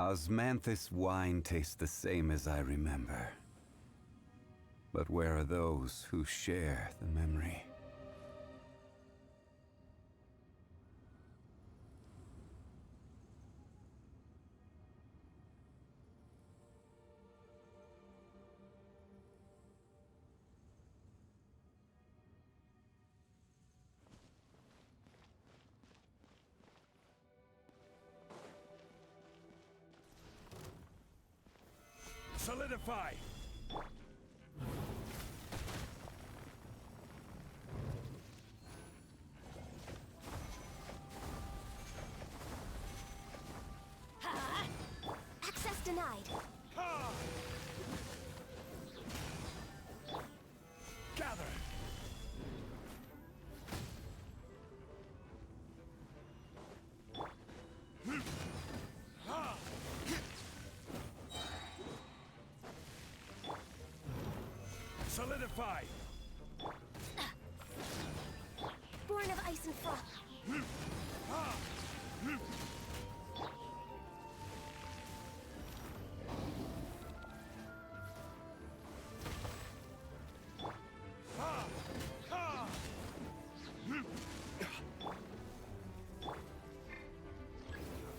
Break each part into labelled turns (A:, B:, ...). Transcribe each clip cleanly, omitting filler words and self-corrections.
A: Osmanthus wine tastes the same as I remember. But where are those who share the memory?
B: Solidify!
C: Access denied.
B: Ha! Gather! Ha! Solidify!
C: Born of ice and frost.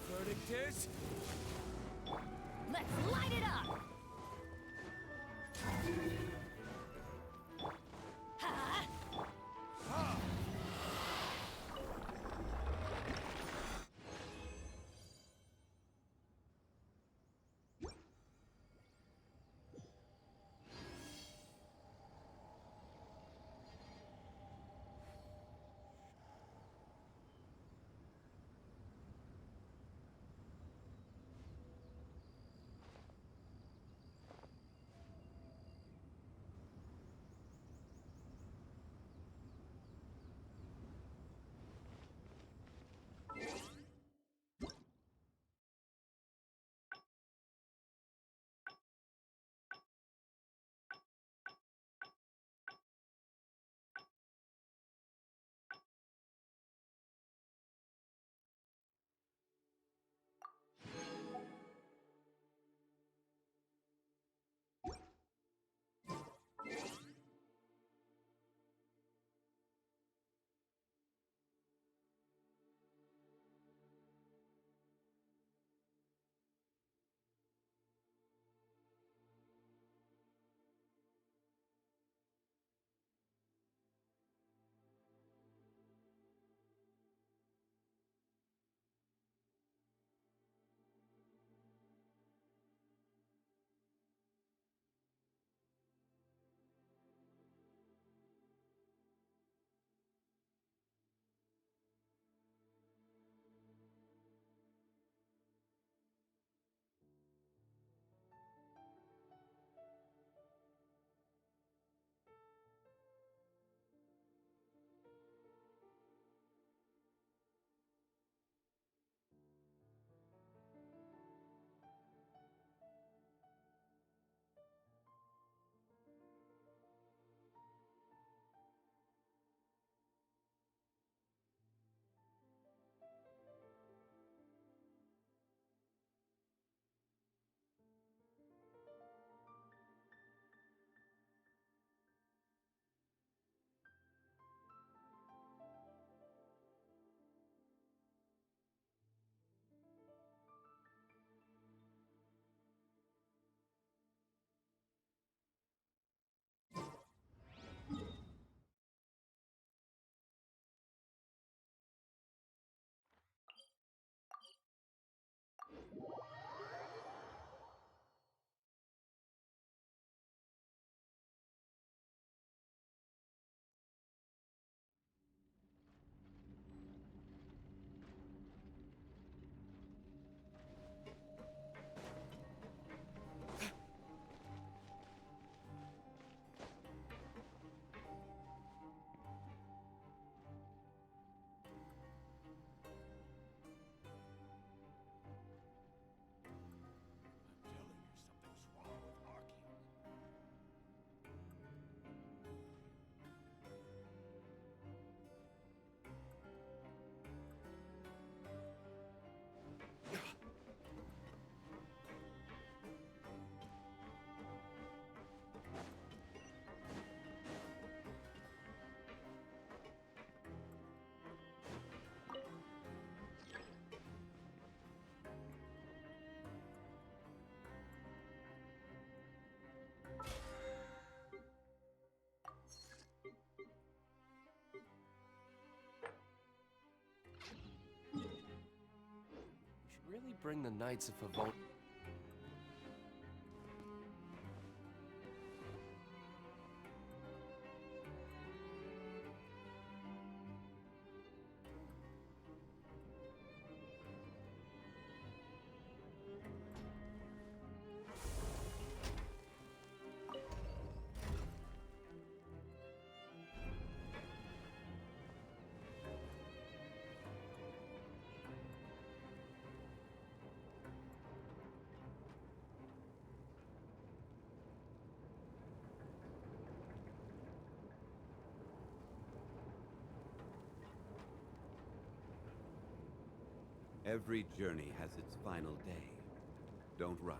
B: Verdict is...
C: Let's light it up!
D: bring the Knights of Favonius?
A: Every journey has its final day. Don't rush.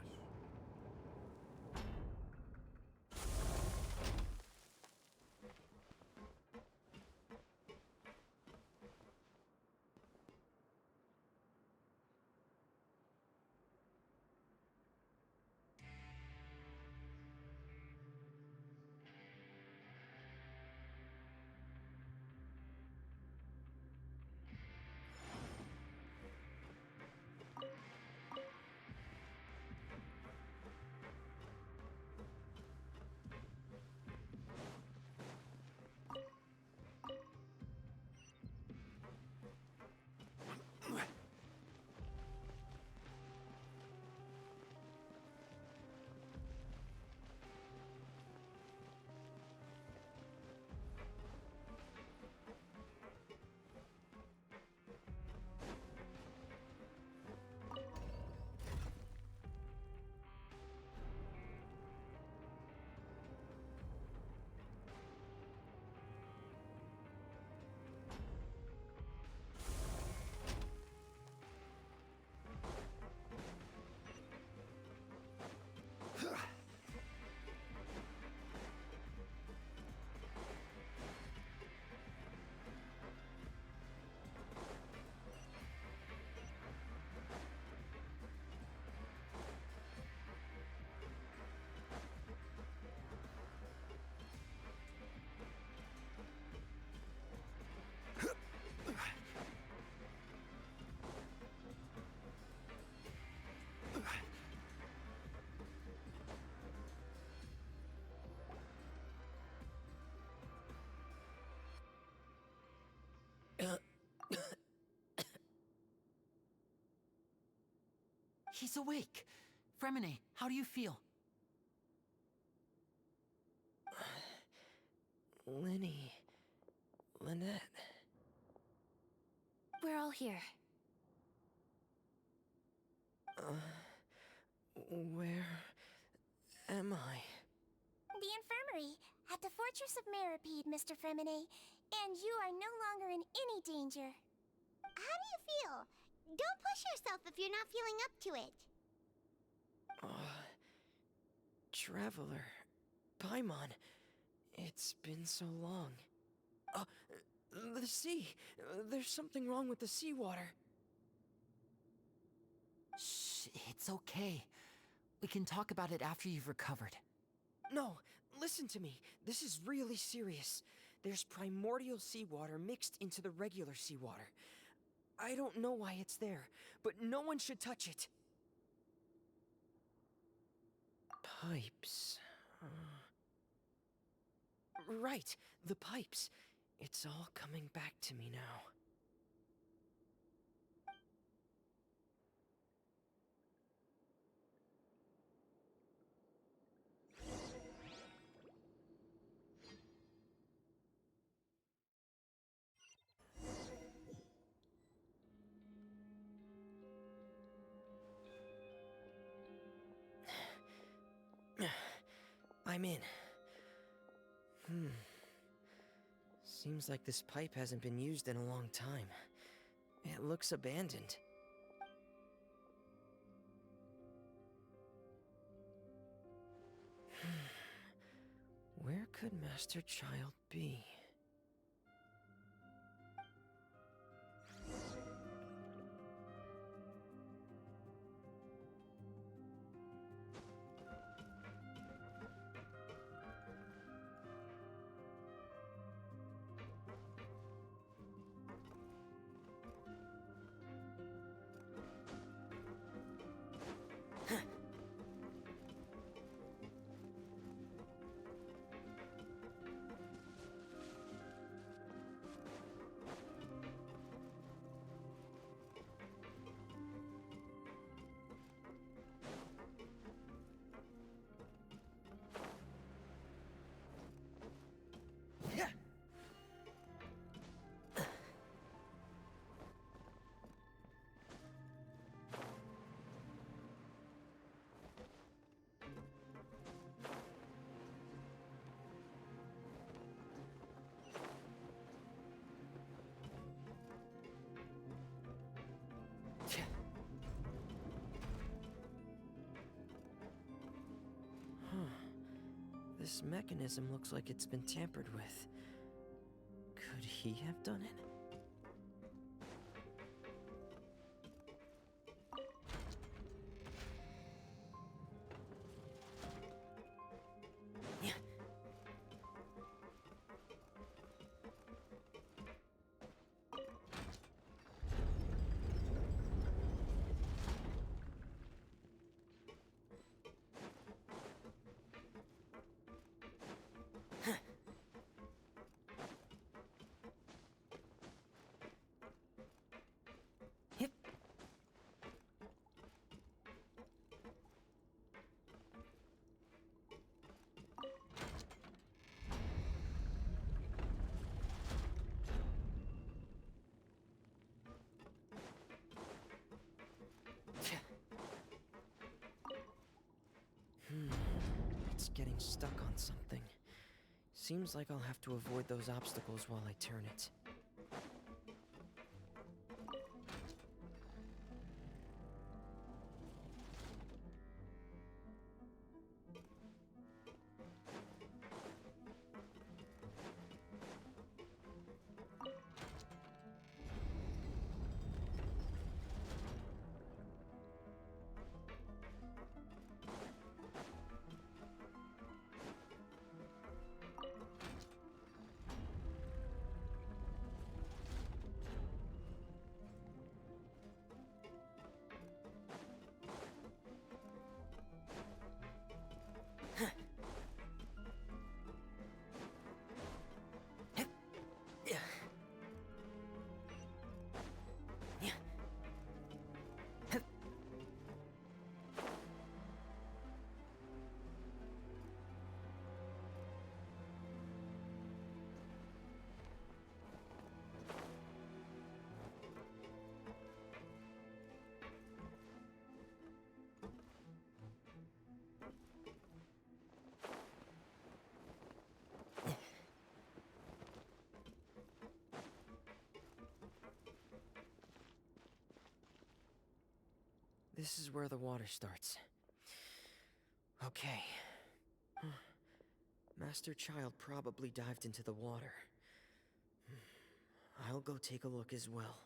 E: He's awake. Fremine, how do you feel?
F: Lenny. Lynette.
C: We're all here.
F: Where am I?
C: The infirmary, at the Fortress of Meripede, Mr. Fremine. And you are no longer in any danger.
G: How do you feel? Don't push yourself if you're not feeling up to it.
F: Traveler. Paimon. It's been so long. The sea. There's something wrong with the seawater.
E: Shh, it's okay. We can talk about it after you've recovered.
F: No, listen to me. This is really serious. There's primordial seawater mixed into the regular seawater. I don't know why it's there, but no one should touch it. Pipes. Right, the pipes. It's all coming back to me now. I'm in. Seems like this pipe hasn't been used in a long time. It looks abandoned. Where could Master Child be? This mechanism looks like it's been tampered with. Could he have done it? Yeah. Yep. It's getting stuck on something. Seems like I'll have to avoid those obstacles while I turn it. Yeah. Yeah. This is where the water starts. Okay. Master Child probably dived into the water. I'll go take a look as well.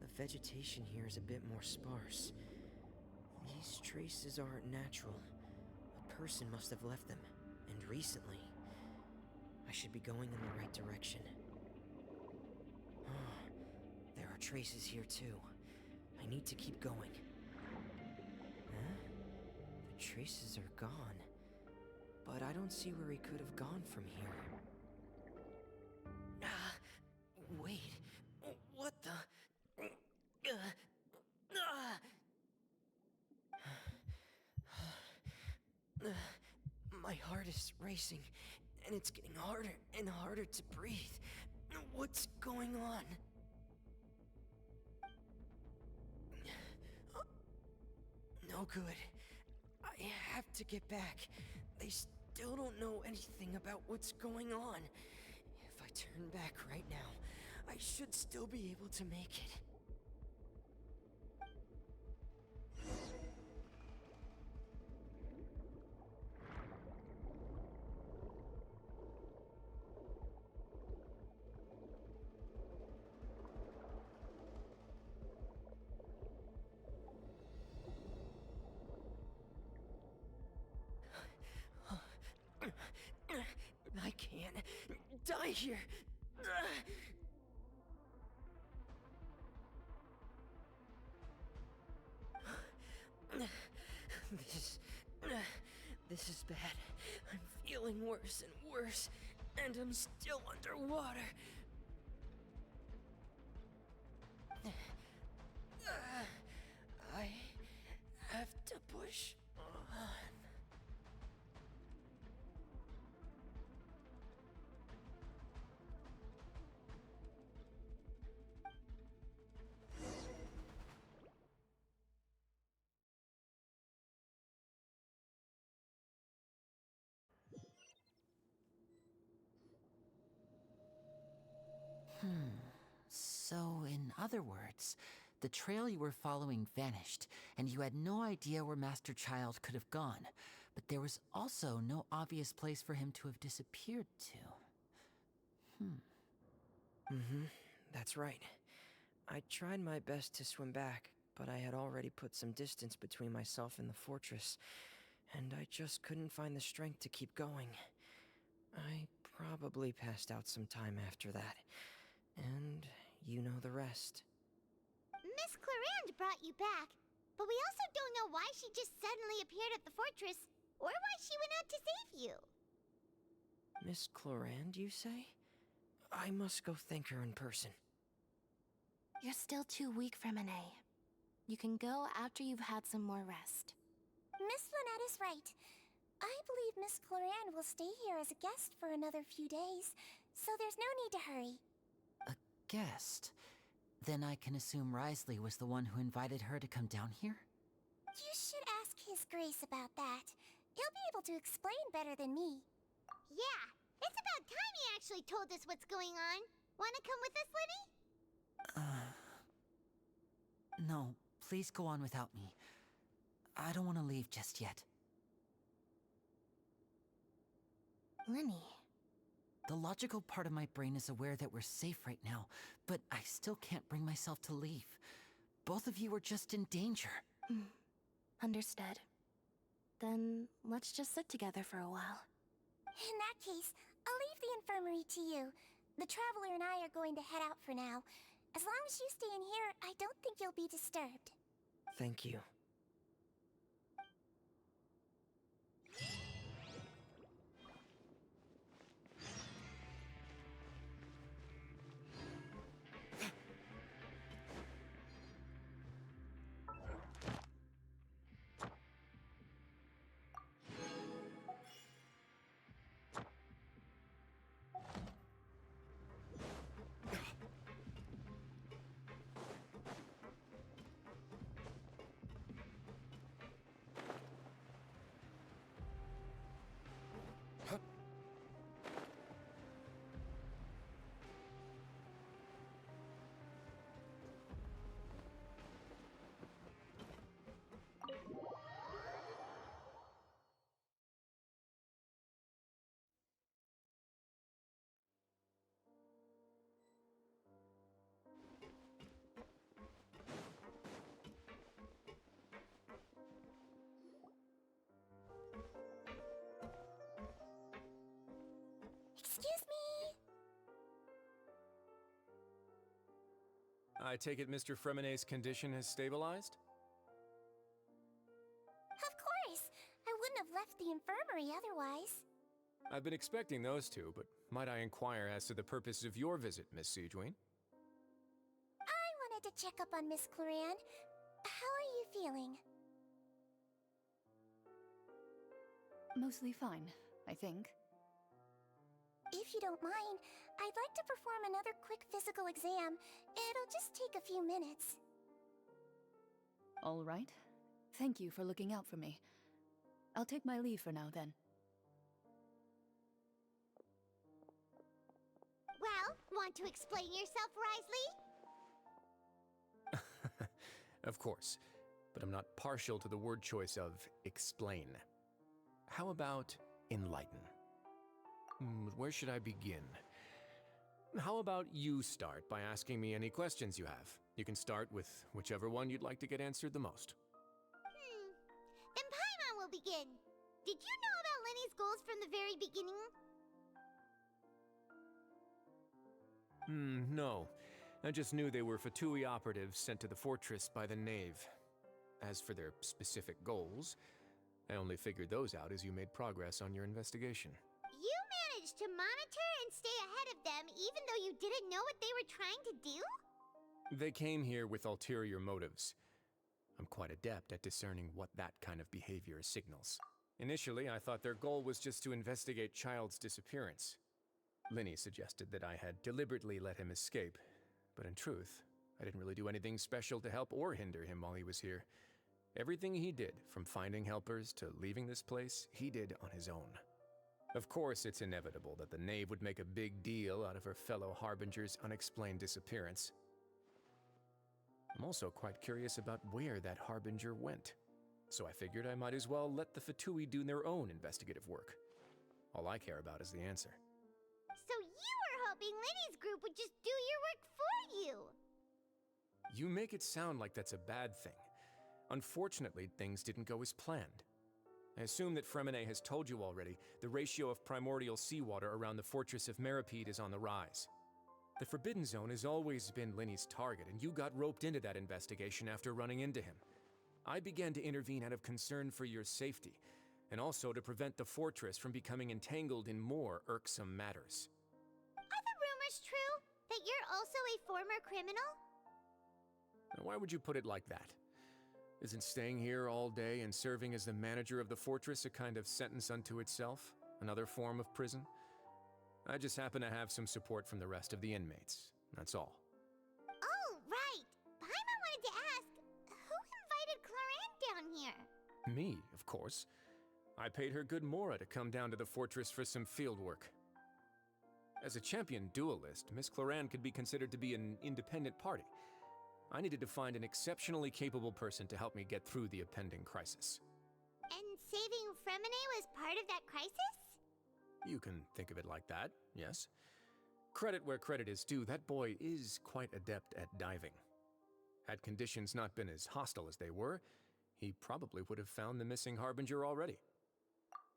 F: The vegetation here is a bit more sparse. These traces aren't natural. A person must have left them, and recently. I should be going in the right direction. There are traces here too. I need to keep going. Huh? The traces are gone. But I don't see where he could have gone from here. Wait. What the? My heart is racing, and it's getting harder and harder to breathe. What's going on? No good. I have to get back. They still don't know anything about what's going on. If I turn back right now, I should still be able to make it. I can't die here. This is bad. I'm feeling worse and worse, and I'm still underwater. I have to push on.
E: In other words, the trail you were following vanished, and you had no idea where Master Child could have gone. But there was also no obvious place for him to have disappeared to.
F: That's right. I tried my best to swim back, but I had already put some distance between myself and the fortress, and I just couldn't find the strength to keep going. I probably passed out some time after that, and you know the rest.
G: Miss Clarande brought you back, but we also don't know why she just suddenly appeared at the fortress, or why she went out to save you.
F: Miss Clarande, you say? I must go thank her in person.
D: You're still too weak, Fremine. You can go after you've had some more rest.
C: Miss Lynette is right. I believe Miss Clarande will stay here as a guest for another few days, so there's no need to hurry.
E: A guest? Then I can assume Risley was the one who invited her to come down here?
C: You should ask His Grace about that. He'll be able to explain better than me.
G: Yeah, it's about time he actually told us what's going on. Wanna come with us, Lenny?
E: No, please go on without me. I don't want to leave just yet.
D: Lenny.
E: The logical part of my brain is aware that we're safe right now, but I still can't bring myself to leave. Both of you are just in danger.
D: Understood. Then let's just sit together for a while.
C: In that case, I'll leave the infirmary to you. The Traveler and I are going to head out for now. As long as you stay in here, I don't think you'll be disturbed.
F: Thank you.
C: Excuse me?
B: I take it Mr. Fremine's condition has stabilized?
C: Of course. I wouldn't have left the infirmary otherwise.
B: I've been expecting those two, but might I inquire as to the purpose of your visit, Miss Siegewien?
C: I wanted to check up on Miss Clarande. How are you feeling?
H: Mostly fine, I think.
C: If you don't mind, I'd like to perform another quick physical exam. It'll just take a few minutes.
H: All right. Thank you for looking out for me. I'll take my leave for now, then.
G: Well, want to explain yourself, Risley?
B: Of course, but I'm not partial to the word choice of explain. How about enlighten? Where should I begin? How about you start by asking me any questions you have? You can start with whichever one you'd like to get answered the most.
G: Then Paimon will begin. Did you know about Lenny's goals from the very beginning?
B: No. I just knew they were Fatui operatives sent to the fortress by the Knave. As for their specific goals, I only figured those out as you made progress on your investigation.
G: You managed to monitor and stay ahead of them even though you didn't know what they were trying to do?
B: They came here with ulterior motives. I'm quite adept at discerning what that kind of behavior signals. Initially, I thought their goal was just to investigate Child's disappearance. Linny suggested that I had deliberately let him escape, but in truth, I didn't really do anything special to help or hinder him while he was here. Everything he did, from finding helpers to leaving this place, he did on his own. Of course, it's inevitable that the Knave would make a big deal out of her fellow Harbinger's unexplained disappearance. I'm also quite curious about where that Harbinger went. So I figured I might as well let the Fatui do their own investigative work. All I care about is the answer.
G: So you were hoping Lenny's group would just do your work for you!
B: You make it sound like that's a bad thing. Unfortunately, things didn't go as planned. I assume that Fremine has told you already the ratio of primordial seawater around the fortress of Meripede is on the rise. The Forbidden Zone has always been Lenny's target, and you got roped into that investigation after running into him. I began to intervene out of concern for your safety, and also to prevent the fortress from becoming entangled in more irksome matters.
G: Are the rumors true? That you're also a former criminal?
B: Now, why would you put it like that? Isn't staying here all day and serving as the manager of the fortress a kind of sentence unto itself? Another form of prison? I just happen to have some support from the rest of the inmates, that's all.
G: Oh, right! Paimon wanted to ask, who invited Clarant down here?
B: Me, of course. I paid her good mora to come down to the fortress for some field work. As a champion duelist, Miss Cloran could be considered to be an independent party. I needed to find an exceptionally capable person to help me get through the impending crisis.
G: And saving Fremine was part of that crisis?
B: You can think of it like that, yes. Credit where credit is due, that boy is quite adept at diving. Had conditions not been as hostile as they were, he probably would have found the missing Harbinger already.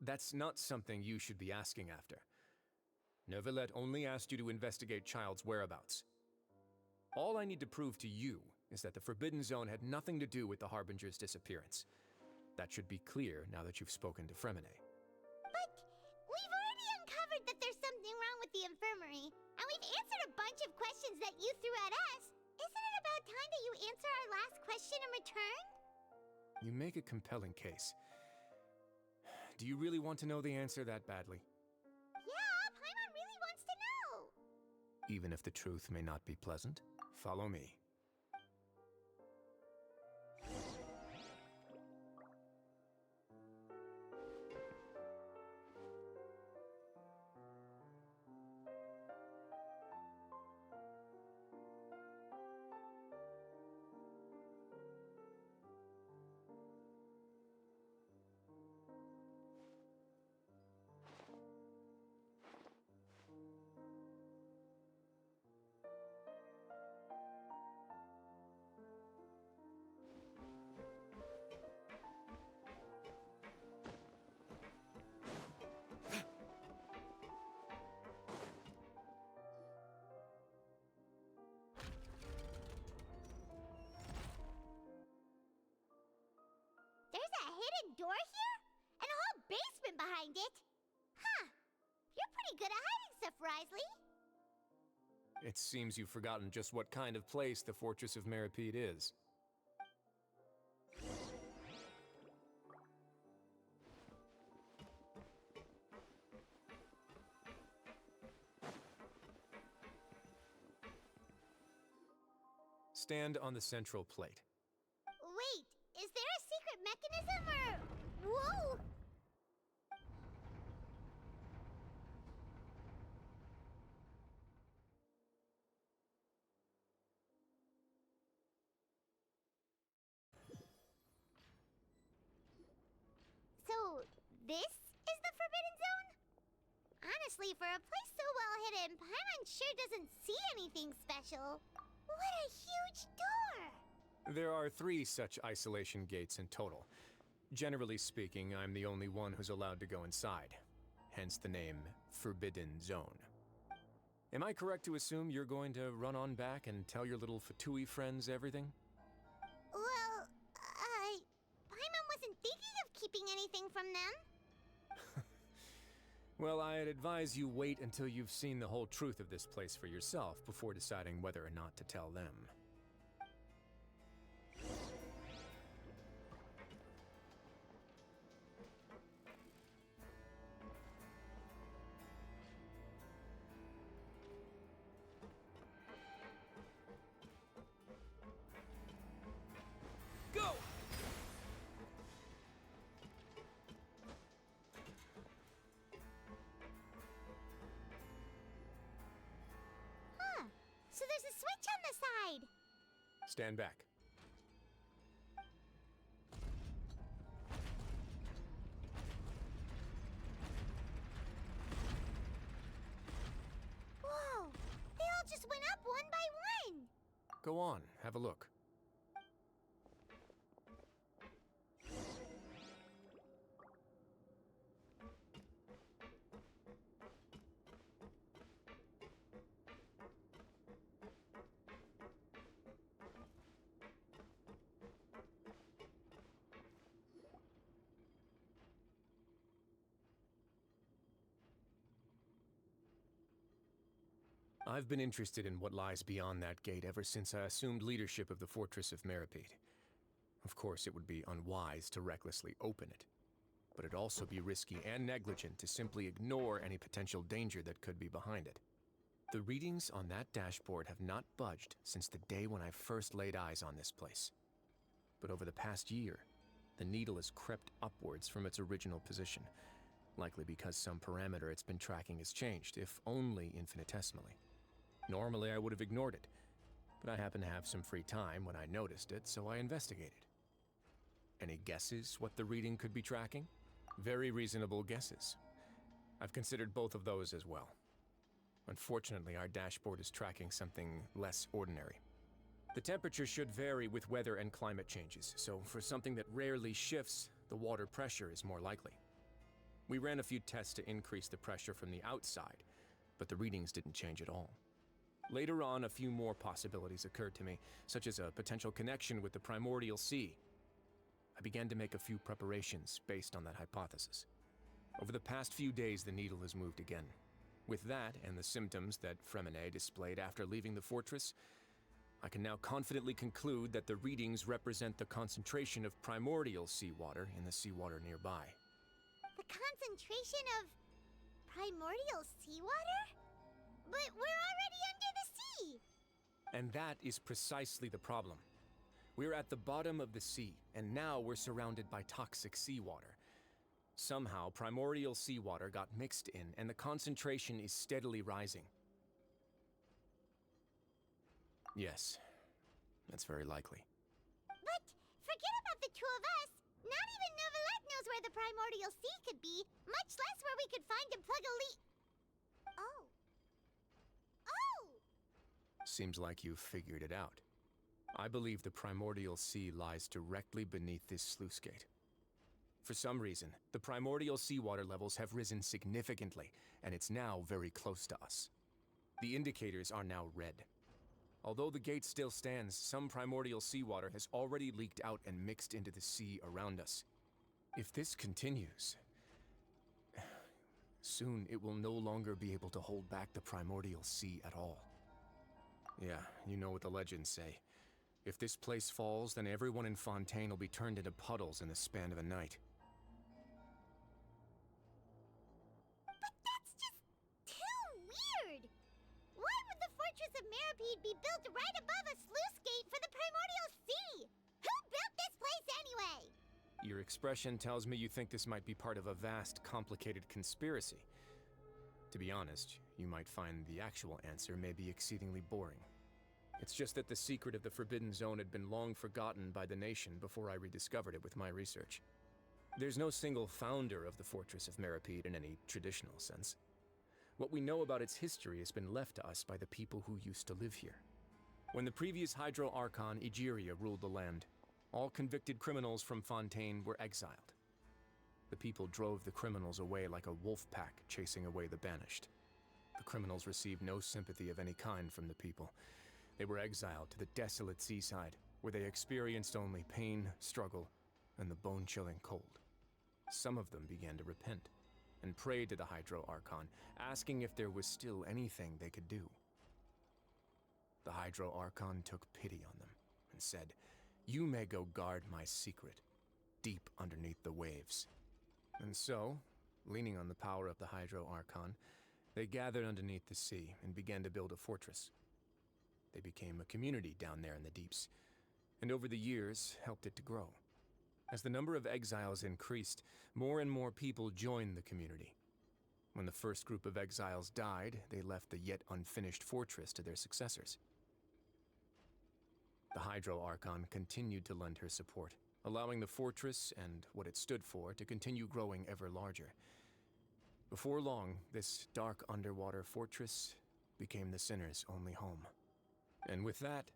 B: That's not something you should be asking after. Neuvillette only asked you to investigate Child's whereabouts. All I need to prove to you is that the Forbidden Zone had nothing to do with the Harbinger's disappearance. That should be clear now that you've spoken to Fremine.
G: But we've already uncovered that there's something wrong with the infirmary, and we've answered a bunch of questions that you threw at us. Isn't it about time that you answer our last question in return?
B: You make a compelling case. Do you really want to know the answer that badly?
G: Yeah, Paimon really wants to know!
B: Even if the truth may not be pleasant, follow me.
G: There's a hidden door here? And a whole basement behind it? Huh. You're pretty good at hiding stuff, Risley.
B: It seems you've forgotten just what kind of place the Fortress of Meripede is. Stand on the central plate.
G: Wait, is there a secret mechanism or... Whoa! So, this is the Forbidden Zone? Honestly, for a place so well hidden, Paimon sure doesn't see anything special. What a huge door!
B: There are 3 such isolation gates in total. Generally speaking, I'm the only one who's allowed to go inside. Hence the name Forbidden Zone. Am I correct to assume you're going to run on back and tell your little Fatui friends everything?
G: Well, Paimon wasn't thinking of keeping anything from them.
B: Well, I'd advise you wait until you've seen the whole truth of this place for yourself before deciding whether or not to tell them. Go!
G: Huh. So there's a switch on the side.
B: Stand back. Go on, have a look. I've been interested in what lies beyond that gate ever since I assumed leadership of the Fortress of Meripede. Of course, it would be unwise to recklessly open it, but it'd also be risky and negligent to simply ignore any potential danger that could be behind it. The readings on that dashboard have not budged since the day when I first laid eyes on this place. But over the past year, the needle has crept upwards from its original position, likely because some parameter it's been tracking has changed, if only infinitesimally. Normally, I would have ignored it, but I happened to have some free time when I noticed it, so I investigated. Any guesses what the reading could be tracking? Very reasonable guesses. I've considered both of those as well. Unfortunately, our dashboard is tracking something less ordinary. The temperature should vary with weather and climate changes, so for something that rarely shifts, the water pressure is more likely. We ran a few tests to increase the pressure from the outside, but the readings didn't change at all. Later on, a few more possibilities occurred to me, such as a potential connection with the primordial sea. I began to make a few preparations based on that hypothesis. Over the past few days, the needle has moved again. With that, and the symptoms that Fremine displayed after leaving the fortress, I can now confidently conclude that the readings represent the concentration of primordial seawater in the seawater nearby.
G: The concentration of primordial seawater? But we're already under the sea!
B: And that is precisely the problem. We're at the bottom of the sea, and now we're surrounded by toxic seawater. Somehow, primordial seawater got mixed in, and the concentration is steadily rising. Yes, that's very likely.
G: But forget about the two of us! Not even Neuvillette knows where the primordial sea could be, much less where we could find and plug a leak. Oh. Oh!
B: Seems like you've figured it out. I believe the primordial sea lies directly beneath this sluice gate. For some reason, the primordial seawater levels have risen significantly, and it's now very close to us. The indicators are now red. Although the gate still stands, some primordial seawater has already leaked out and mixed into the sea around us. If this continues, soon it will no longer be able to hold back the primordial sea at all. Yeah, you know what the legends say. If this place falls, then everyone in Fontaine will be turned into puddles in the span of a night.
G: But that's just too weird! Why would the Fortress of Meripede be built right above a sluice gate for the primordial sea? Who built this place anyway?
B: Your expression tells me you think this might be part of a vast, complicated conspiracy. To be honest, you might find the actual answer may be exceedingly boring. It's just that the secret of the Forbidden Zone had been long forgotten by the nation before I rediscovered it with my research. There's no single founder of the Fortress of Meripede in any traditional sense. What we know about its history has been left to us by the people who used to live here. When the previous Hydro Archon, Egeria, ruled the land, all convicted criminals from Fontaine were exiled. The people drove the criminals away like a wolf pack chasing away the banished. The criminals received no sympathy of any kind from the people. They were exiled to the desolate seaside, where they experienced only pain, struggle, and the bone-chilling cold. Some of them began to repent, and prayed to the Hydro Archon, asking if there was still anything they could do. The Hydro Archon took pity on them, and said, "You may go guard my secret, deep underneath the waves." And so, leaning on the power of the Hydro Archon, they gathered underneath the sea and began to build a fortress. They became a community down there in the deeps, and over the years helped it to grow. As the number of exiles increased, more and more people joined the community. When the first group of exiles died, they left the yet unfinished fortress to their successors. The Hydro Archon continued to lend her support, allowing the fortress and what it stood for to continue growing ever larger. Before long, this dark underwater fortress became the sinner's only home. And with that,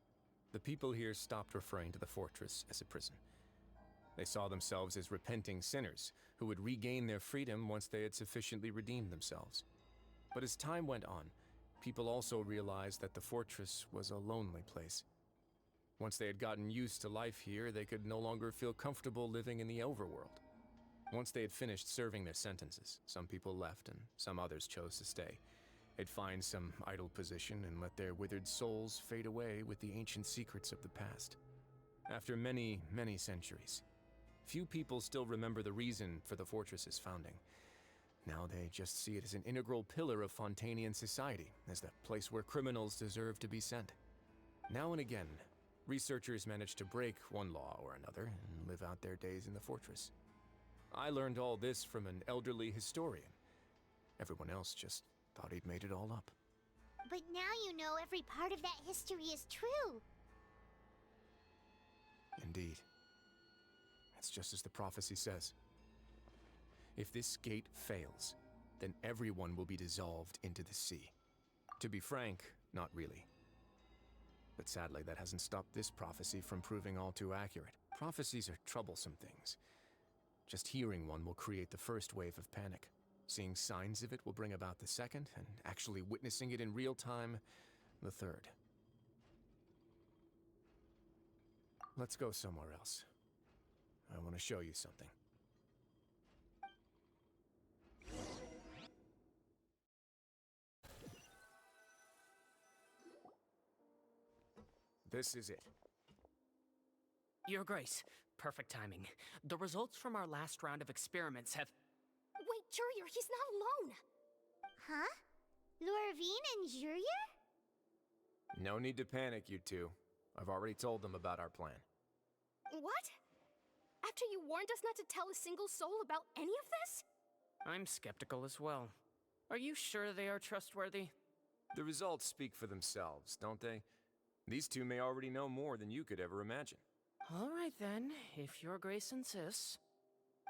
B: The people here stopped referring to the fortress as a prison. They saw themselves as repenting sinners who would regain their freedom once they had sufficiently redeemed themselves. But as time went on, people also realized that the fortress was a lonely place. Once they had gotten used to life here, they could no longer feel comfortable living in the overworld. Once they had finished serving their sentences, some people left and some others chose to stay. They'd find some idle position and let their withered souls fade away with the ancient secrets of the past. After many, many centuries, few people still remember the reason for the fortress's founding. Now they just see it as an integral pillar of Fontanian society, as the place where criminals deserve to be sent. Now and again, researchers manage to break one law or another and live out their days in the fortress. I learned all this from an elderly historian. Everyone else just thought he'd made it all up.
G: But now you know every part of that history is true.
B: Indeed. It's just as the prophecy says. If this gate fails, then everyone will be dissolved into the sea. To be frank, not really. But sadly, that hasn't stopped this prophecy from proving all too accurate. Prophecies are troublesome things. Just hearing one will create the first wave of panic. Seeing signs of it will bring about the second, and actually witnessing it in real time, the third. Let's go somewhere else. I want to show you something. This is it.
I: Your Grace, perfect timing. The results from our last round of experiments have...
D: Wait, Jurier, he's not alone!
G: Huh? Lorvine and Jurier?
B: No need to panic, you two. I've already told them about our plan.
D: What? After you warned us not to tell a single soul about any of this?
I: I'm skeptical as well. Are you sure they are trustworthy?
B: The results speak for themselves, don't they? These two may already know more than you could ever imagine.
I: All right then, if Your Grace insists.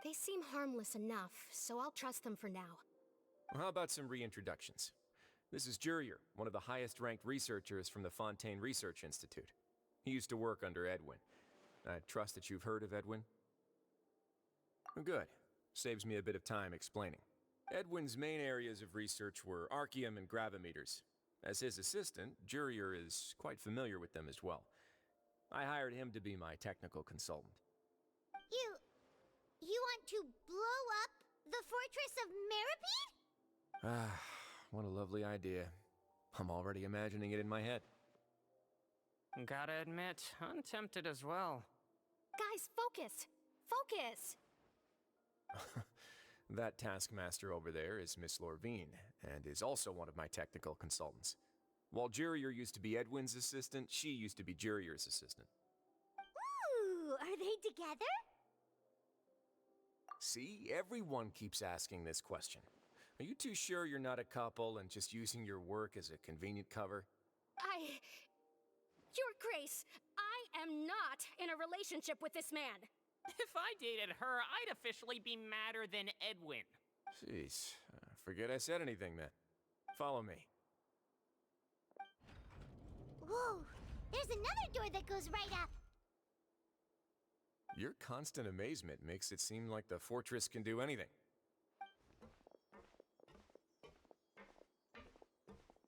D: They seem harmless enough, so I'll trust them for now.
B: Well, how about some reintroductions? This is Jurier, one of the highest-ranked researchers from the Fontaine Research Institute. He used to work under Edwin. I trust that you've heard of Edwin? Good. Saves me a bit of time explaining. Edwin's main areas of research were archaeum and gravimeters. As his assistant, Jurier is quite familiar with them as well. I hired him to be my technical consultant.
G: You want to blow up the fortress of Meripede?
B: Ah, what a lovely idea. I'm already imagining it in my head.
I: Gotta admit, I'm tempted as well.
D: Guys, focus! Focus!
B: That taskmaster over there is Miss Lorvine, and is also one of my technical consultants. While Jurier used to be Edwin's assistant, she used to be Jurier's assistant.
G: Ooh, are they together?
B: See, everyone keeps asking this question. Are you too sure you're not a couple and just using your work as a convenient cover?
D: Your Grace, I am not in a relationship with this man.
J: If I dated her, I'd officially be madder than Edwin.
B: Jeez, forget I said anything then. Follow me.
G: Whoa, there's another door that goes right up.
B: Your constant amazement makes it seem like the fortress can do anything.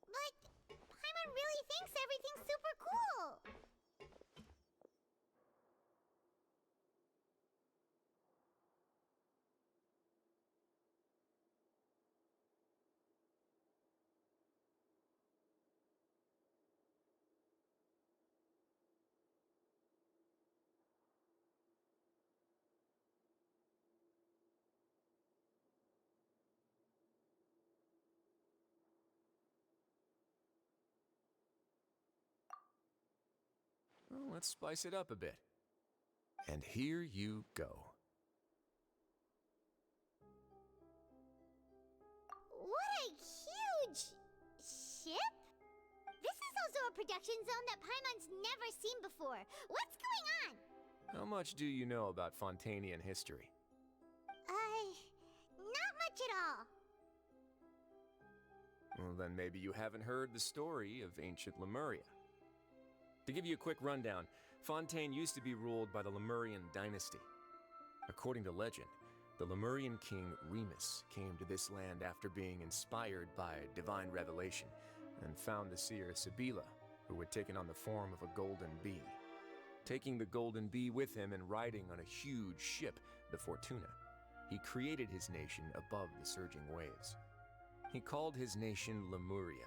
G: But Paimon really thinks everything's super cool.
B: Well, let's spice it up a bit. And here you go.
G: What a huge ship? This is also a production zone that Paimon's never seen before. What's going on?
B: How much do you know about Fontanian history?
G: Not much at all.
B: Well, then maybe you haven't heard the story of ancient Lemuria. To give you a quick rundown, Fontaine used to be ruled by the Lemurian dynasty. According to legend, the Lemurian king Remus came to this land after being inspired by divine revelation and found the seer Sibila, who had taken on the form of a golden bee. Taking the golden bee with him and riding on a huge ship, the Fortuna, he created his nation above the surging waves. He called his nation Lemuria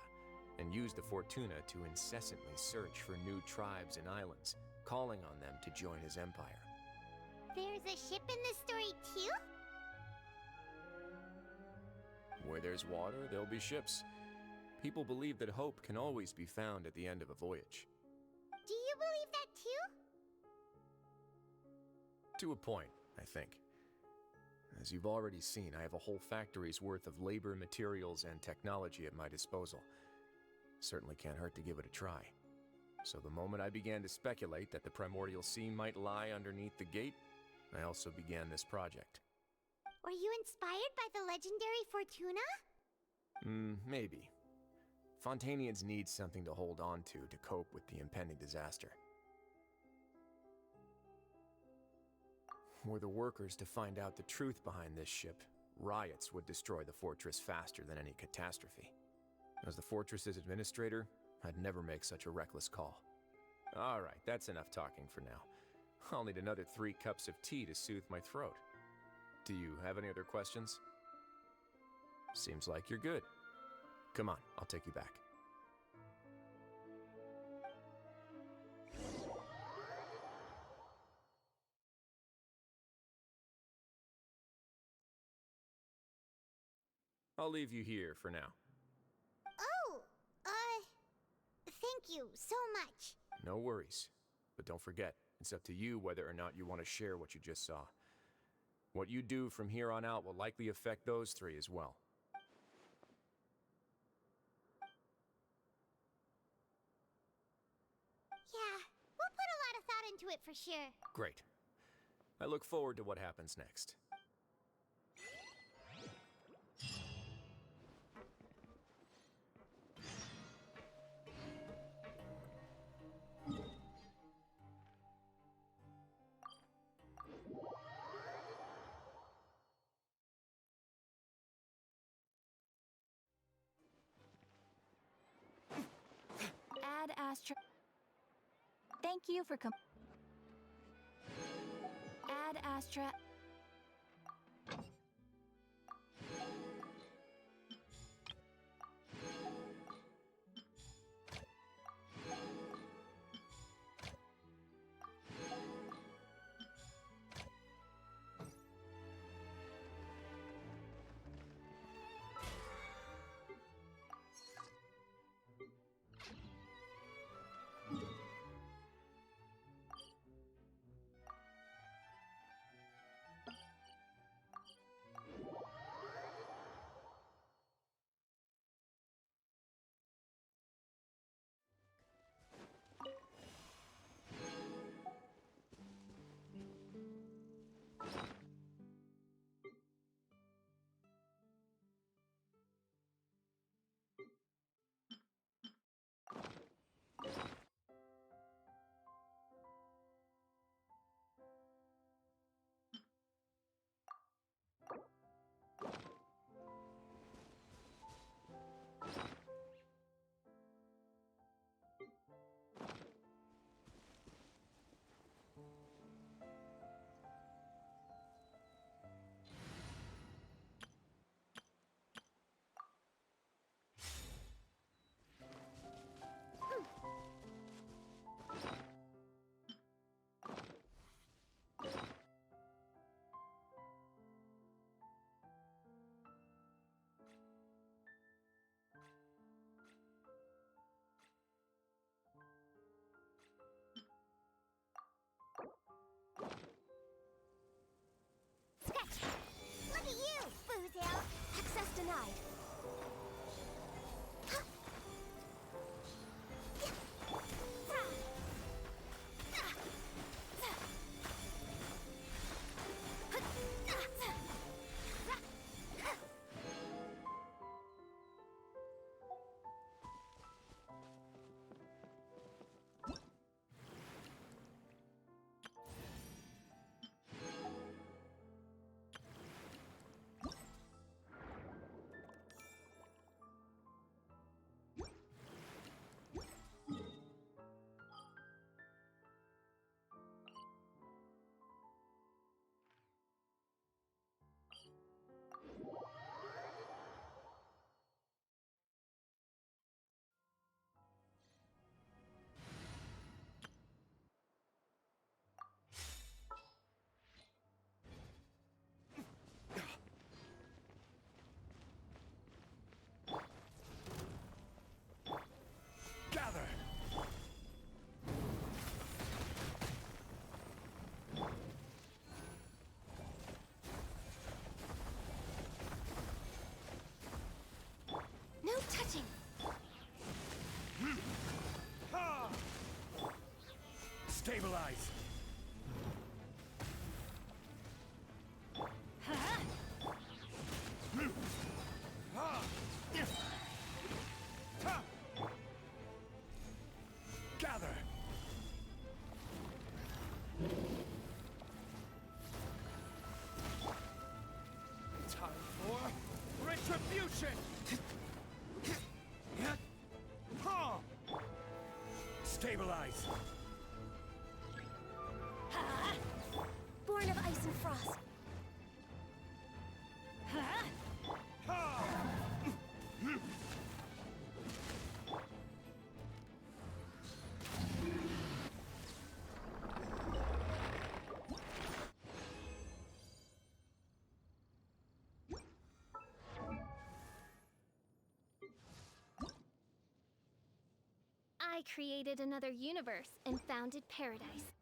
B: and used the Fortuna to incessantly search for new tribes and islands, calling on them to join his empire.
G: There's a ship in this story too?
B: Where there's water, there'll be ships. People believe that hope can always be found at the end of a voyage.
G: Do you believe that too?
B: To a point, I think. As you've already seen, I have a whole factory's worth of labor, materials, and technology at my disposal. Certainly can't hurt to give it a try. So the moment I began to speculate that the primordial sea might lie underneath the gate, I also began this project.
G: Were you inspired by the legendary Fortuna?
B: Maybe. Fontainians need something to hold on to cope with the impending disaster. Were the workers to find out the truth behind this ship, riots would destroy the fortress faster than any catastrophe. As the fortress's administrator, I'd never make such a reckless call. All right, that's enough talking for now. I'll need another 3 cups of tea to soothe my throat. Do you have any other questions? Seems like you're good. Come on, I'll take you back. I'll leave you here for now.
G: Oh, thank you so much.
B: No worries. But don't forget, it's up to you whether or not you want to share what you just saw. What you do from here on out will likely affect those 3 as well.
G: Yeah, we'll put a lot of thought into it for sure.
B: Great. I look forward to what happens next.
H: Ad Astra. Thank you for Ad Astra.
A: Stabilize! Gather! Time for retribution! Stabilize!
C: Born of ice and frost.
G: I created another universe and founded paradise.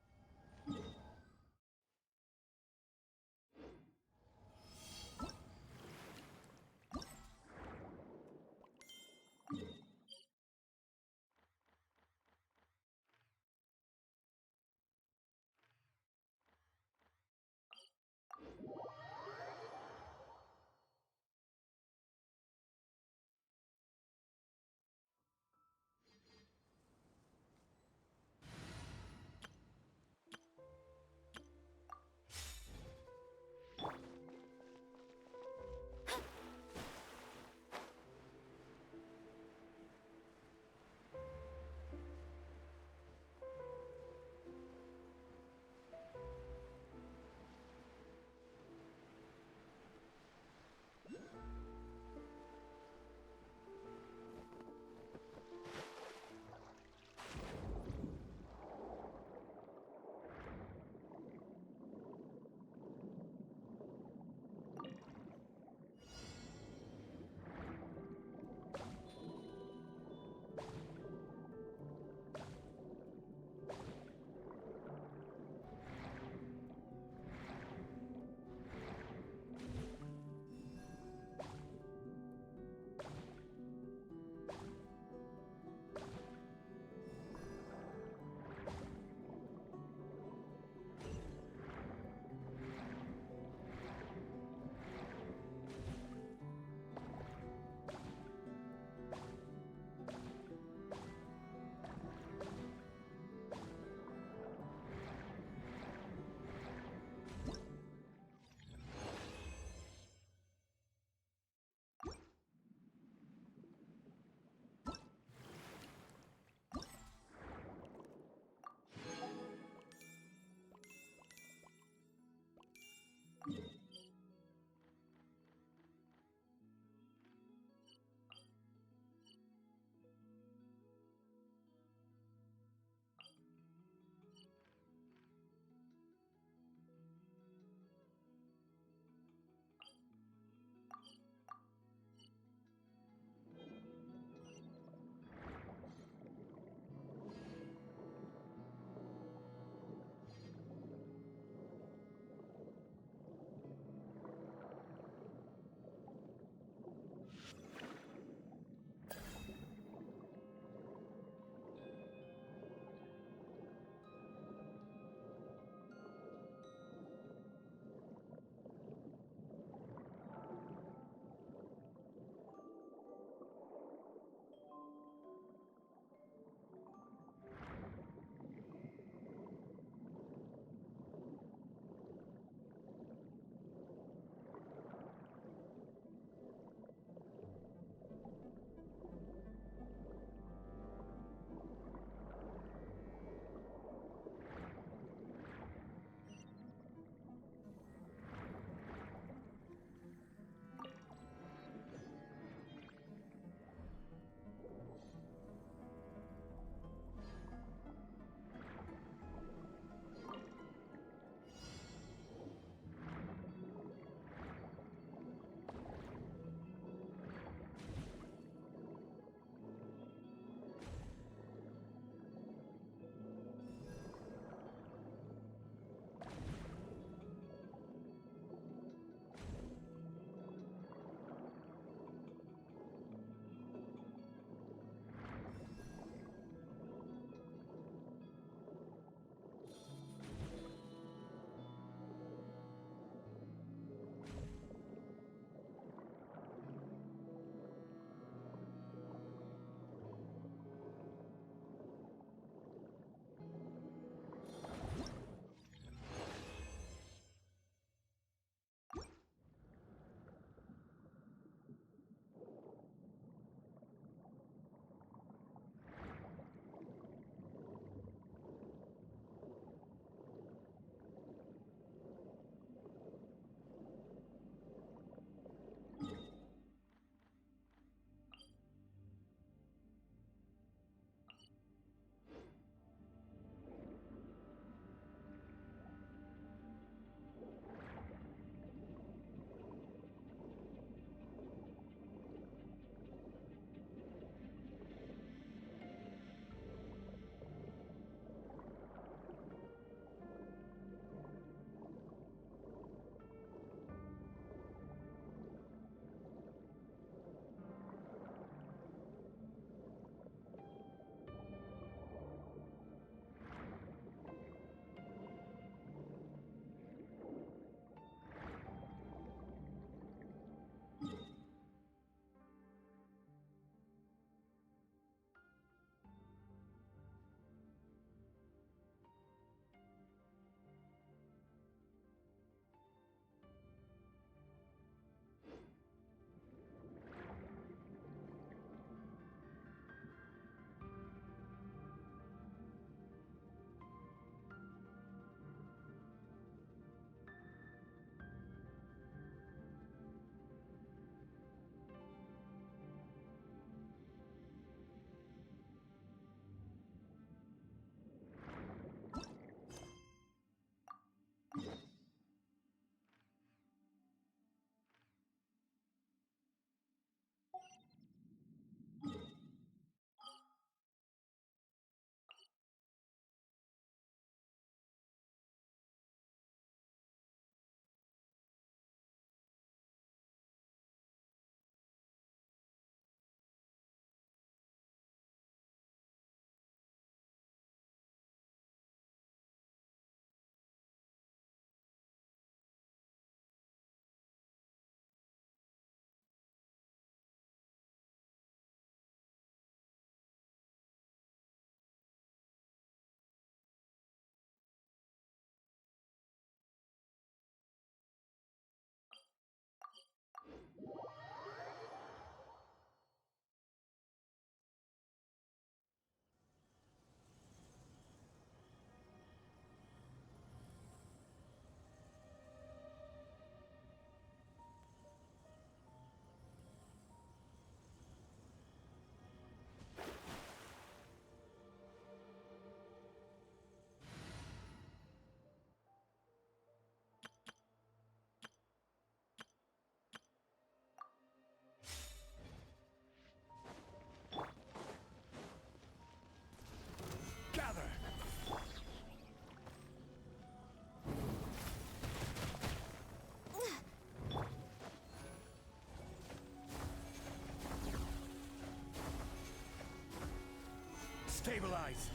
K: Stabilize!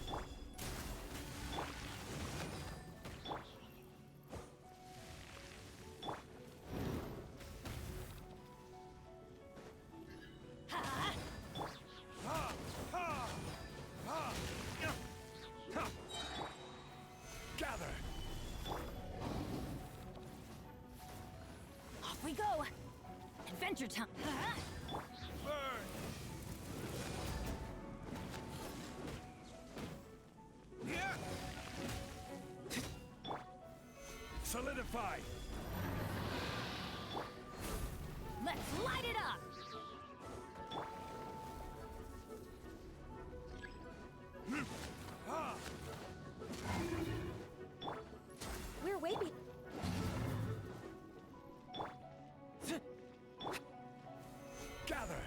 K: Gather!
H: Off we go! Adventure time!
K: Burn! Yeah! Solidify!
H: Let's light it up! We're way be-
K: Gather!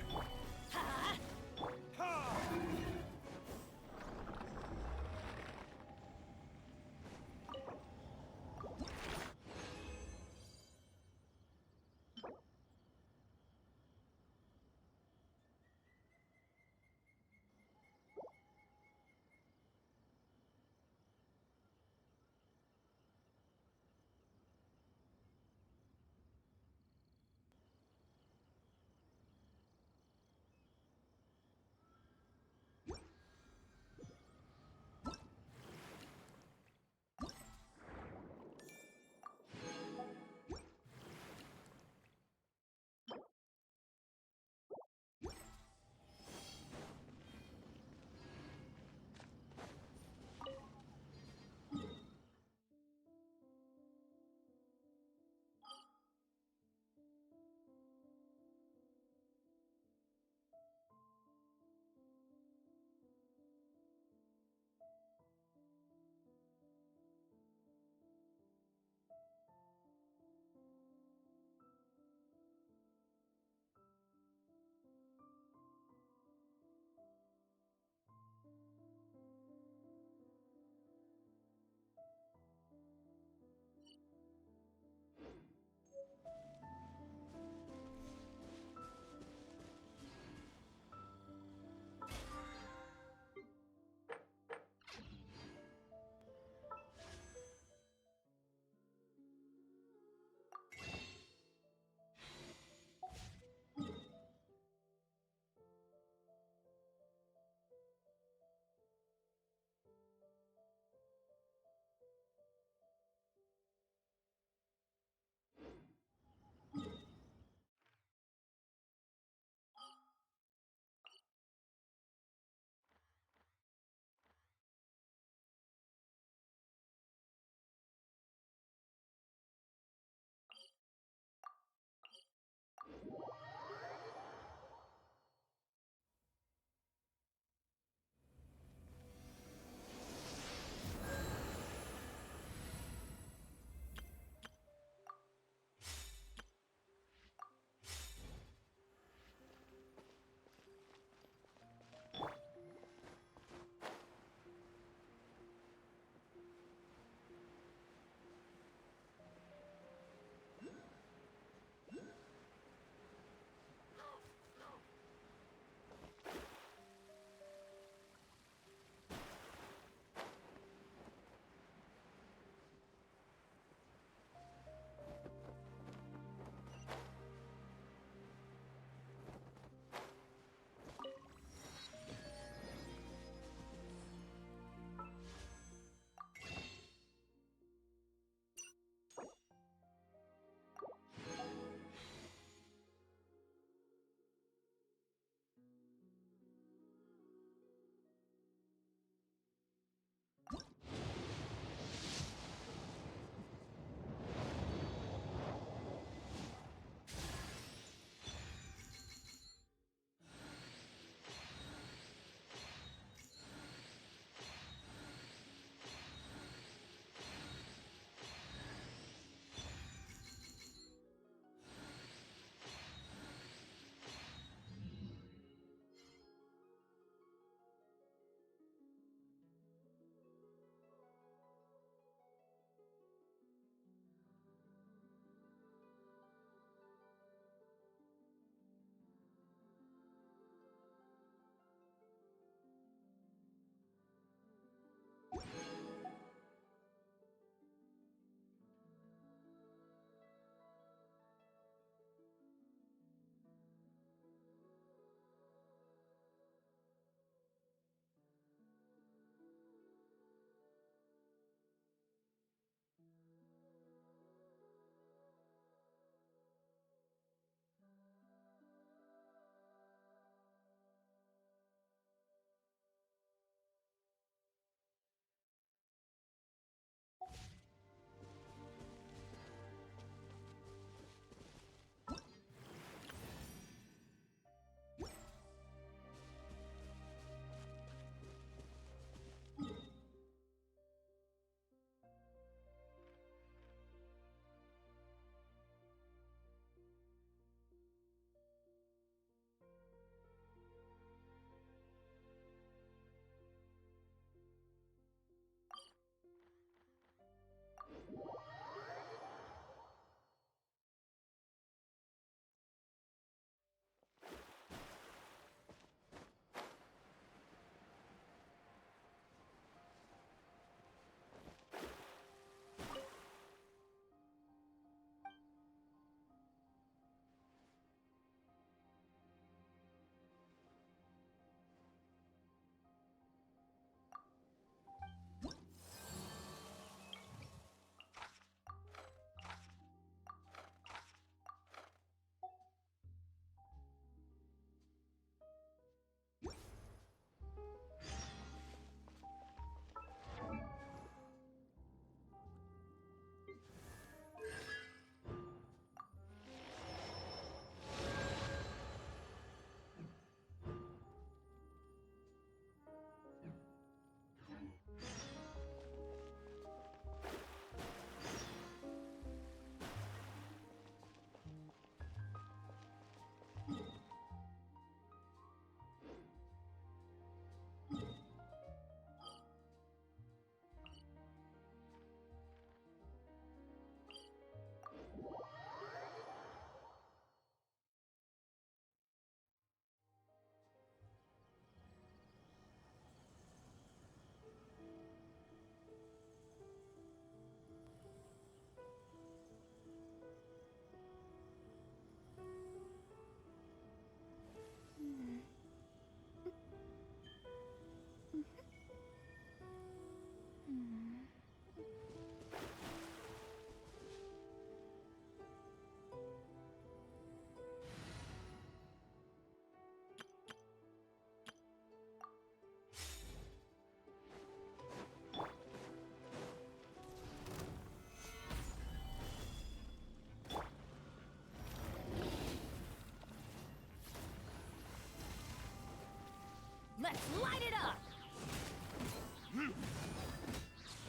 H: Let's light it up!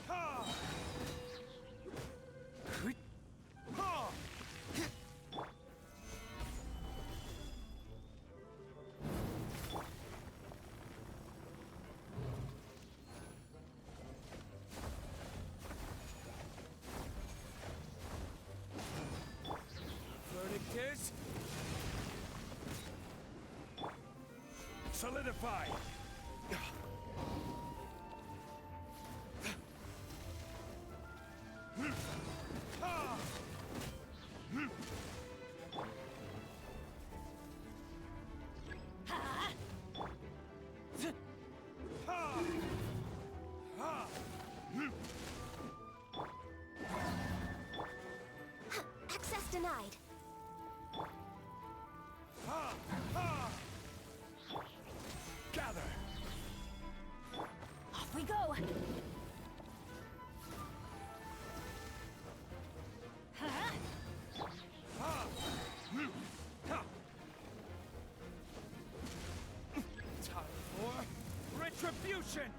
K: Ha! Ha! Verdict is solidify.
C: Access denied.
K: Gather.
H: Off we go!
K: Time for retribution.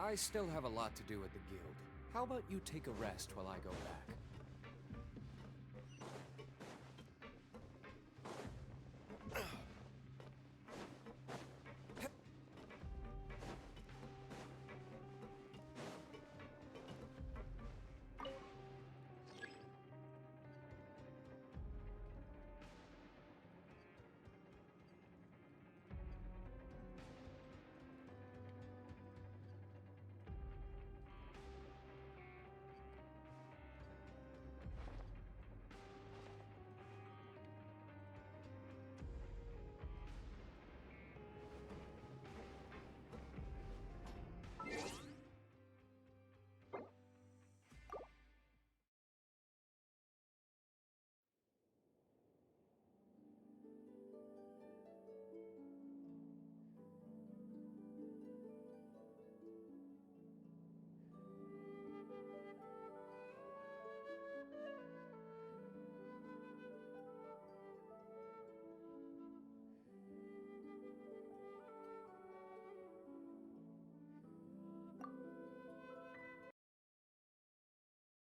L: I still have a lot to do at the guild. How about you take a rest while I go back?